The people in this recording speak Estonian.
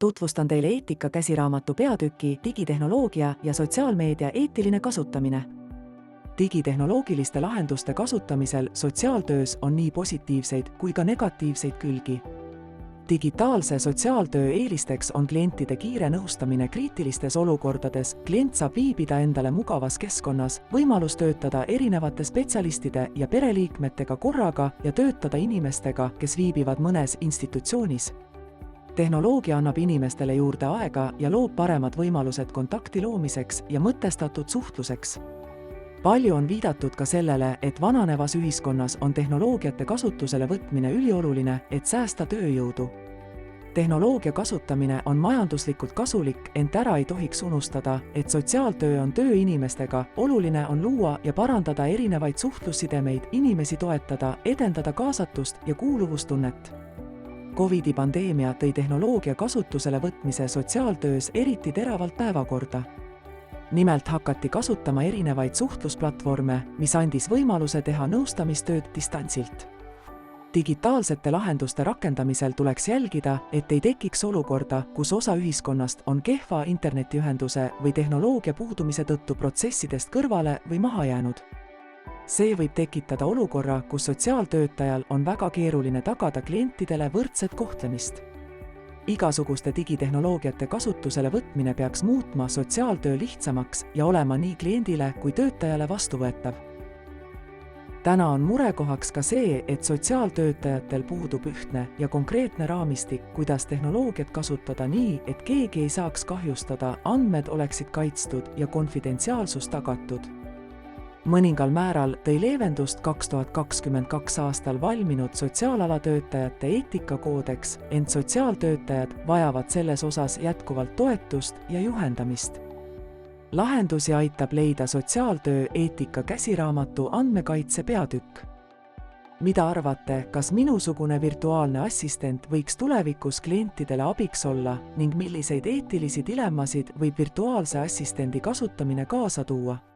Tutvustan teile eetika käsiraamatu peatüki digitehnoloogia ja sotsiaalmeedia eetiline kasutamine. Digitehnoloogiliste lahenduste kasutamisel sotsiaaltöös on nii positiivseid kui ka negatiivseid külgi. Digitaalse sotsiaaltöö eelisteks on klientide kiire nõustamine kriitilistes olukordades. Klient saab viibida endale mugavas keskkonnas, võimalus töötada erinevate spetsialistide ja pereliikmetega korraga ja töötada inimestega, kes viibivad mõnes institutsioonis. Tehnoloogia annab inimestele juurde aega ja loob paremad võimalused kontakti loomiseks ja mõtestatud suhtluseks. Palju on viidatud ka sellele, et vananevas ühiskonnas on tehnoloogiate kasutusele võtmine ülioluline, et säästa tööjõudu. Tehnoloogia kasutamine on majanduslikult kasulik, ent ära ei tohiks unustada, et sotsiaaltöö on töö inimestega. Oluline on luua ja parandada erinevaid suhtlussidemeid, inimesi toetada, edendada kaasatust ja kuuluvustunnet. Covidi pandeemia tõi tehnoloogia kasutusele võtmise sotsiaaltöös eriti teravalt päevakorda. Nimelt hakati kasutama erinevaid suhtlusplatvorme, mis andis võimaluse teha nõustamistööd distantsilt. Digitaalsete lahenduste rakendamisel tuleks jälgida, et ei tekiks olukorda, kus osa ühiskonnast on kehva internetiühenduse või tehnoloogia puudumise tõttu protsessidest kõrvale või maha jäänud. See võib tekitada olukorra, kus sotsiaaltöötajal on väga keeruline tagada klientidele võrdset kohtlemist. Igasuguste digitehnoloogiate kasutusele võtmine peaks muutma sotsiaaltöö lihtsamaks ja olema nii kliendile kui töötajale vastuvõetav. Täna on murekohaks ka see, et sotsiaaltöötajatel puudub ühtne ja konkreetne raamistik, kuidas tehnoloogiat kasutada nii, et keegi ei saaks kahjustada, andmed oleksid kaitstud ja konfidentsiaalsus tagatud. Mõningal määral tõi leevendust 2022 aastal valminud sotsiaalalatöötajate eetikakoodeks, ent sotsiaaltöötajad vajavad selles osas jätkuvalt toetust ja juhendamist. Lahendusi aitab leida sotsiaaltöö eetika käsiraamatu andmekaitse peatükk. Mida arvate, kas minusugune virtuaalne assistent võiks tulevikus klientidele abiks olla ning milliseid eetilisi dilemmasid võib virtuaalse assistendi kasutamine kaasa tuua?